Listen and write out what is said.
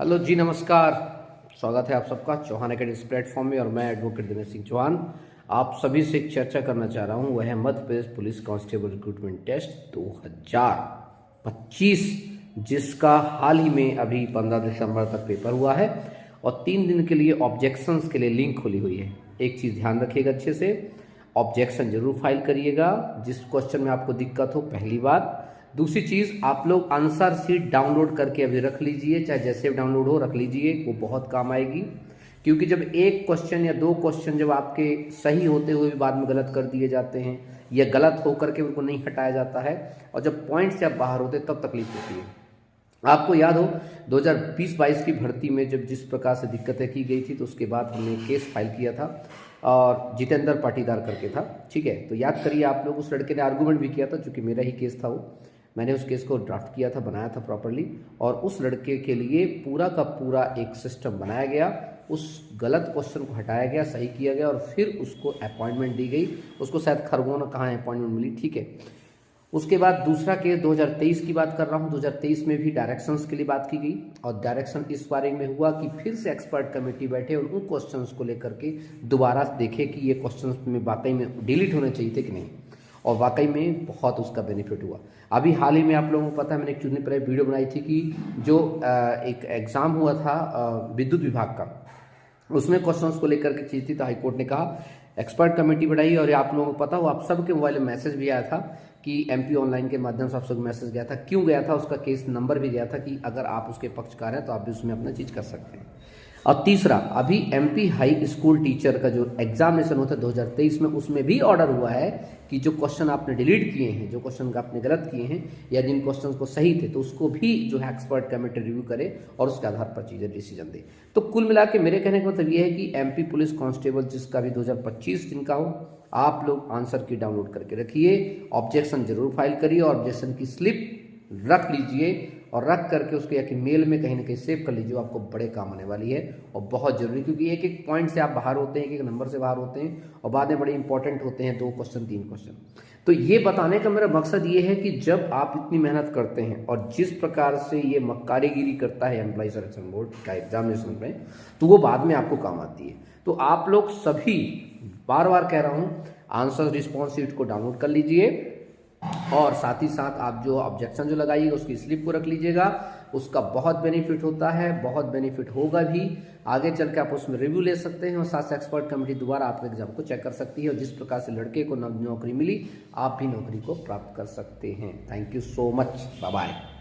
Hello जी, नमस्कार। स्वागत है आप सबका चौहान अकेडमी इस प्लेटफॉर्म में और मैं एडवोकेट दिनेश सिंह चौहान आप सभी से एक चर्चा करना चाह रहा हूं। वह है Madhya Pradesh police constable recruitment test 2025, जिसका हाल ही में अभी 15 दिसंबर तक पेपर हुआ है और 3 दिन के लिए ऑब्जेक्शंस के लिए लिंक खुली हुई है। एक चीज़ ध्यान रखिएगा अच्छे से, ऑब्जेक्शन जरूर फाइल करिएगा जिस क्वेश्चन में आपको दिक्कत हो, पहली बात। दूसरी चीज़, आप लोग आंसर शीट डाउनलोड करके अभी रख लीजिए, चाहे जैसे डाउनलोड हो रख लीजिए, वो बहुत काम आएगी। क्योंकि जब एक क्वेश्चन या दो क्वेश्चन जब आपके सही होते हुए भी बाद में गलत कर दिए जाते हैं या गलत होकर के उनको नहीं हटाया जाता है और जब पॉइंट से आप बाहर होते तब तकलीफ होती है। आपको याद हो 2020-22 की भर्ती में जब जिस प्रकार से दिक्कतें की गई थी तो उसके बाद हमने केस फाइल किया था और जितेंद्र पाटीदार करके था, ठीक है। तो याद करिए आप लोग, उस लड़के ने आर्गूमेंट भी किया था, चूँकि मेरा ही केस था वो, मैंने उस केस को ड्राफ्ट किया था, बनाया था प्रॉपरली, और उस लड़के के लिए पूरा का पूरा एक सिस्टम बनाया गया। उस गलत क्वेश्चन को हटाया गया, सही किया गया और फिर उसको अपॉइंटमेंट दी गई। उसको शायद खरगोन कहाँ अपॉइंटमेंट मिली, ठीक है। उसके बाद दूसरा केस 2023 की बात कर रहा हूँ। 2023 में भी डायरेक्शंस के लिए बात की गई और डायरेक्शन इस बारे में हुआ कि फिर से एक्सपर्ट कमेटी बैठे और उन क्वेश्चंस को लेकर के दोबारा देखे कि ये क्वेश्चंस में वाकई में डिलीट होने चाहिए थे कि नहीं, और वाकई में बहुत उसका बेनिफिट हुआ। अभी हाल ही में आप लोगों को पता है, मैंने एक चुनने पर वीडियो बनाई थी कि जो एक एग्ज़ाम हुआ था विद्युत विभाग का, उसमें क्वेश्चंस को लेकर के चीज़ थी, तो हाईकोर्ट ने कहा एक्सपर्ट कमेटी बढ़ाई। और आप लोगों को पता हो, आप सबके मोबाइल में मैसेज भी आया था कि एमपी ऑनलाइन के माध्यम से आप सबको मैसेज गया था। क्यों गया था, उसका केस नंबर भी गया था कि अगर आप उसके पक्षकार हैं तो आप भी उसमें अपना चीज़ कर सकते हैं। और तीसरा, अभी एमपी हाई स्कूल टीचर का जो एग्जामिनेशन होता है 2023 में, उसमें भी ऑर्डर हुआ है कि जो क्वेश्चन आपने डिलीट किए हैं, जो क्वेश्चन आपने गलत किए हैं या जिन क्वेश्चन को सही थे, तो उसको भी जो है एक्सपर्ट कमेटी रिव्यू करे और उसके आधार पर चीज़ें डिसीजन दे। तो कुल मिला के मेरे कहने का मतलब ये है कि एमपी पुलिस कांस्टेबल जिसका भी 2025 जिनका हो, आप लोग आंसर की डाउनलोड करके रखिए, ऑब्जेक्शन जरूर फाइल करिए और ऑब्जेक्शन की स्लिप रख लीजिए और रख करके उसको या कि मेल में कहीं ना कहीं सेव कर लीजिए। आपको बड़े काम आने वाली है और बहुत जरूरी, क्योंकि एक एक पॉइंट से आप बाहर होते हैं, एक एक नंबर से बाहर होते हैं और बाद में बड़े इंपॉर्टेंट होते हैं, 2 क्वेश्चन 3 क्वेश्चन। तो ये बताने का मेरा मकसद ये है कि जब आप इतनी मेहनत करते हैं और जिस प्रकार से ये मक्कारीगिरी करता है एम्प्लॉय सिलेक्शन बोर्ड का एग्जामिनेशन में, तो वो बाद में आपको काम आती है। तो आप लोग सभी, बार बार कह रहा हूँ, आंसर रिस्पॉन्स शीट को डाउनलोड कर लीजिए और साथ ही साथ आप जो ऑब्जेक्शन जो लगाइएगा उसकी स्लिप को रख लीजिएगा। उसका बहुत बेनिफिट होता है, बहुत बेनिफिट होगा भी। आगे चल के आप उसमें रिव्यू ले सकते हैं और साथ से एक्सपर्ट कमेटी दोबारा आपके एग्जाम को चेक कर सकती है और जिस प्रकार से लड़के को नौकरी मिली, आप भी नौकरी को प्राप्त कर सकते हैं। Thank you so much, bye bye.